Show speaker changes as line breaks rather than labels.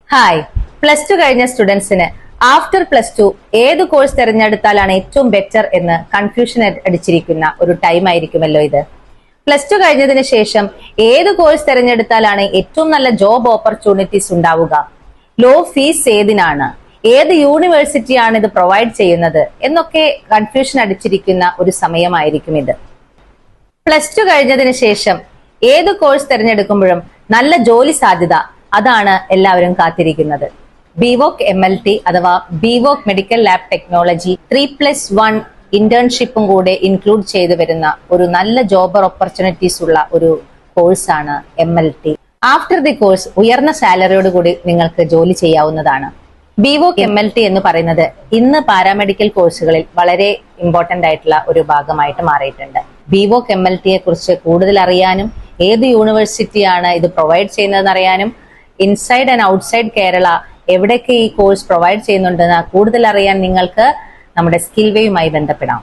Hi, plus two കഴിഞ്ഞ സ്റ്റുഡൻസിന് after plus two ഏത് കോഴ്സ് തിരഞ്ഞെടുത്താലാണ് ഏറ്റവും ബെറ്റർ എന്ന് കൺഫ്യൂഷൻ അടിച്ചിരിക്കുന്ന ഒരു ടൈം ആയിരിക്കുമല്ലോ ഇത്. പ്ലസ് ടു കഴിഞ്ഞതിന് ശേഷം ഏത് കോഴ്സ് തിരഞ്ഞെടുത്താലാണ് ഏറ്റവും നല്ല ജോബ് ഓപ്പർച്യൂണിറ്റീസ് ഉണ്ടാവുക, ലോ ഫീസ് ഏതിനാണ്, ഏത് യൂണിവേഴ്സിറ്റിയാണ് ഇത് പ്രൊവൈഡ് ചെയ്യുന്നത് എന്നൊക്കെ കൺഫ്യൂഷൻ അടിച്ചിരിക്കുന്ന ഒരു സമയമായിരിക്കും ഇത്. പ്ലസ് ടു കഴിഞ്ഞതിന് ശേഷം ഏത് കോഴ്സ് തിരഞ്ഞെടുക്കുമ്പോഴും നല്ല ജോലി സാധ്യത, അതാണ് എല്ലാവരും കാത്തിരിക്കുന്നത്. ബിവോക് MLT അഥവാ ബിവോക് മെഡിക്കൽ ലാബ് ടെക്നോളജി 3+1 ഇന്റേൺഷിപ്പും കൂടെ ഇൻക്ലൂഡ് ചെയ്തു വരുന്ന ഒരു നല്ല ജോബ് ഓപ്പർച്യൂണിറ്റീസ് ഉള്ള ഒരു കോഴ്സാണ് MLT. ആഫ്റ്റർ ദി കോഴ്സ് ഉയർന്ന സാലറിയോട് കൂടി നിങ്ങൾക്ക് ജോലി ചെയ്യാവുന്നതാണ്. ബിവോക് MLT എന്ന് പറയുന്നത് ഇന്ന് പാരാമെഡിക്കൽ കോഴ്സുകളിൽ വളരെ ഇമ്പോർട്ടന്റ് ആയിട്ടുള്ള ഒരു ഭാഗമായിട്ട് മാറിയിട്ടുണ്ട്. ബിവോക് MLTയെ കുറിച്ച് കൂടുതൽ അറിയാനും ഏത് യൂണിവേഴ്സിറ്റിയാണ് ഇത് പ്രൊവൈഡ് ചെയ്യുന്നതെന്ന് അറിയാനും ഇൻസൈഡ് ആൻഡ് ഔട്ട്സൈഡ് കേരള എവിടെയൊക്കെ ഈ കോഴ്സ് പ്രൊവൈഡ് ചെയ്യുന്നുണ്ടെന്ന് കൂടുതൽ അറിയാൻ നിങ്ങൾക്ക് നമ്മുടെ സ്കിൽവേയുമായി ബന്ധപ്പെടാം.